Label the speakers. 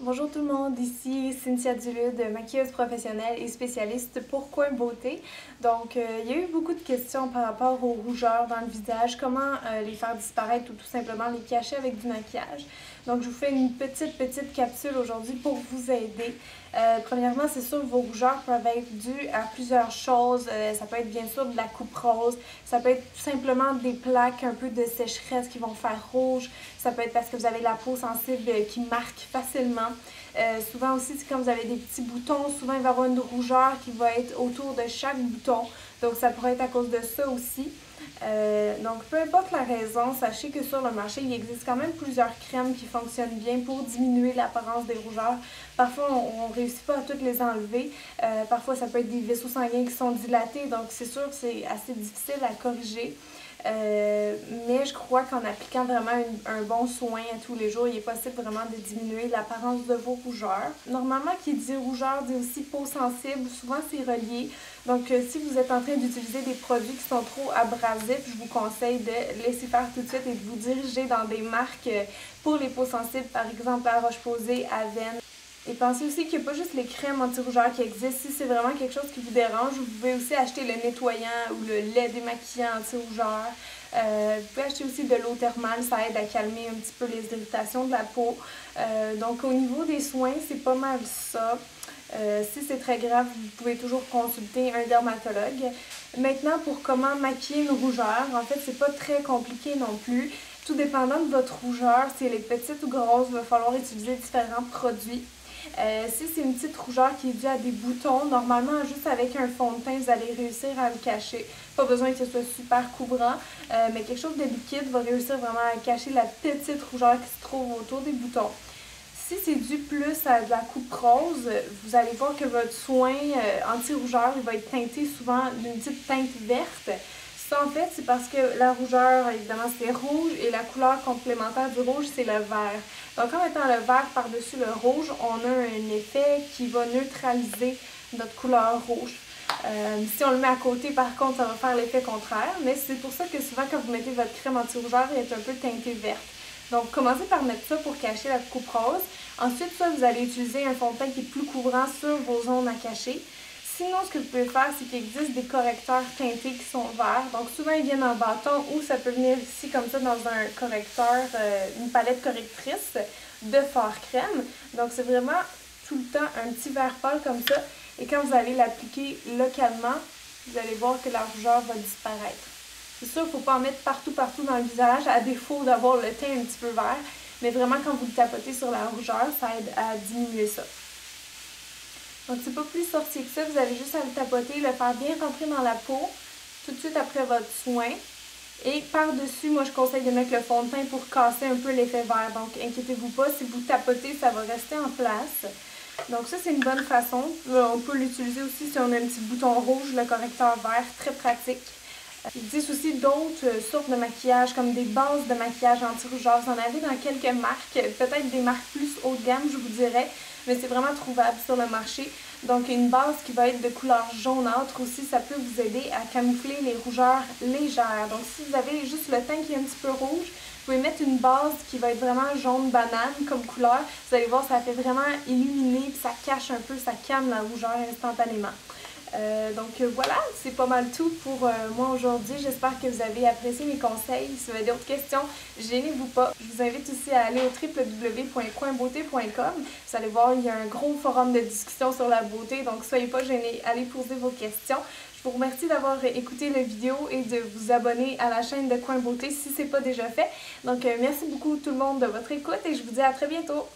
Speaker 1: Bonjour tout le monde, ici Cynthia Dulude, maquilleuse professionnelle et spécialiste pour Coin Beauté. Donc, il y a eu beaucoup de questions par rapport aux rougeurs dans le visage, comment les faire disparaître ou tout simplement les cacher avec du maquillage. Donc, je vous fais une petite capsule aujourd'hui pour vous aider. Premièrement, c'est sûr que vos rougeurs peuvent être dues à plusieurs choses. Ça peut être bien sûr de la coupe rose, ça peut être tout simplement des plaques, un peu de sécheresse qui vont faire rouge. Ça peut être parce que vous avez la peau sensible qui marque facilement. Souvent aussi, c'est quand vous avez des petits boutons, souvent il va y avoir une rougeur qui va être autour de chaque bouton. Donc ça pourrait être à cause de ça aussi. Donc peu importe la raison, sachez que sur le marché, il existe quand même plusieurs crèmes qui fonctionnent bien pour diminuer l'apparence des rougeurs. Parfois, on ne réussit pas à toutes les enlever. Parfois, ça peut être des vaisseaux sanguins qui sont dilatés, donc c'est sûr que c'est assez difficile à corriger. Mais je crois qu'en appliquant vraiment un bon soin à tous les jours, il est possible vraiment de diminuer l'apparence de vos rougeurs. Normalement, qui dit rougeur dit aussi peau sensible, souvent c'est relié. Donc si vous êtes en train d'utiliser des produits qui sont trop abrasifs, je vous conseille de laisser faire tout de suite et de vous diriger dans des marques pour les peaux sensibles, par exemple La Roche-Posay, Avène. Et pensez aussi qu'il n'y a pas juste les crèmes anti-rougeurs qui existent. Si c'est vraiment quelque chose qui vous dérange, vous pouvez aussi acheter le nettoyant ou le lait démaquillant anti-rougeur. Vous pouvez acheter aussi de l'eau thermale, ça aide à calmer un petit peu les irritations de la peau. Donc au niveau des soins, c'est pas mal ça. Si c'est très grave, vous pouvez toujours consulter un dermatologue. Maintenant, pour comment maquiller une rougeur, en fait, c'est pas très compliqué non plus. Tout dépendant de votre rougeur, si elle est petite ou grosse, il va falloir utiliser différents produits. Si c'est une petite rougeur qui est due à des boutons, normalement, juste avec un fond de teint, vous allez réussir à le cacher. Pas besoin que ce soit super couvrant, mais quelque chose de liquide va réussir vraiment à cacher la petite rougeur qui se trouve autour des boutons. Si c'est dû plus à de la coupe rose, vous allez voir que votre soin anti-rougeur va être teinté souvent d'une petite teinte verte. Ça, en fait, c'est parce que la rougeur, évidemment, c'est rouge et la couleur complémentaire du rouge, c'est le vert. Donc, en mettant le vert par-dessus le rouge, on a un effet qui va neutraliser notre couleur rouge. Si on le met à côté, par contre, ça va faire l'effet contraire. Mais c'est pour ça que souvent, quand vous mettez votre crème anti-rougeur, elle est un peu teintée verte. Donc, commencez par mettre ça pour cacher la coupe rose. Ensuite, ça, vous allez utiliser un fond de teint qui est plus couvrant sur vos zones à cacher. Sinon, ce que vous pouvez faire, c'est qu'il existe des correcteurs teintés qui sont verts. Donc, souvent, ils viennent en bâton ou ça peut venir ici comme ça dans un correcteur, une palette correctrice de fard crème. Donc, c'est vraiment tout le temps un petit vert pâle comme ça. Et quand vous allez l'appliquer localement, vous allez voir que la rougeur va disparaître. C'est sûr qu'il ne faut pas en mettre partout dans le visage, à défaut d'avoir le teint un petit peu vert. Mais vraiment, quand vous le tapotez sur la rougeur, ça aide à diminuer ça. Donc, c'est pas plus sorcier que ça. Vous avez juste à le tapoter, le faire bien rentrer dans la peau tout de suite après votre soin. Et par-dessus, moi, je conseille de mettre le fond de teint pour casser un peu l'effet vert. Donc, inquiétez-vous pas, si vous tapotez, ça va rester en place. Donc, ça, c'est une bonne façon. On peut l'utiliser aussi si on a un petit bouton rouge, le correcteur vert, très pratique. Il existe aussi d'autres sortes de maquillage, comme des bases de maquillage anti-rougeur. Vous en avez dans quelques marques, peut-être des marques plus haut de gamme, je vous dirais, mais c'est vraiment trouvable sur le marché. Donc, une base qui va être de couleur jaunâtre aussi, ça peut vous aider à camoufler les rougeurs légères. Donc, si vous avez juste le teint qui est un petit peu rouge, vous pouvez mettre une base qui va être vraiment jaune banane comme couleur. Vous allez voir, ça fait vraiment illuminer, puis ça cache un peu, ça calme la rougeur instantanément. Donc voilà, c'est pas mal tout pour moi aujourd'hui. J'espère que vous avez apprécié mes conseils. Si vous avez d'autres questions, gênez-vous pas. Je vous invite aussi à aller au www.coinbeauté.com. Vous allez voir, il y a un gros forum de discussion sur la beauté, donc soyez pas gênés, allez poser vos questions. Je vous remercie d'avoir écouté la vidéo et de vous abonner à la chaîne de Coin Beauté si ce n'est pas déjà fait. Donc merci beaucoup tout le monde de votre écoute et je vous dis à très bientôt.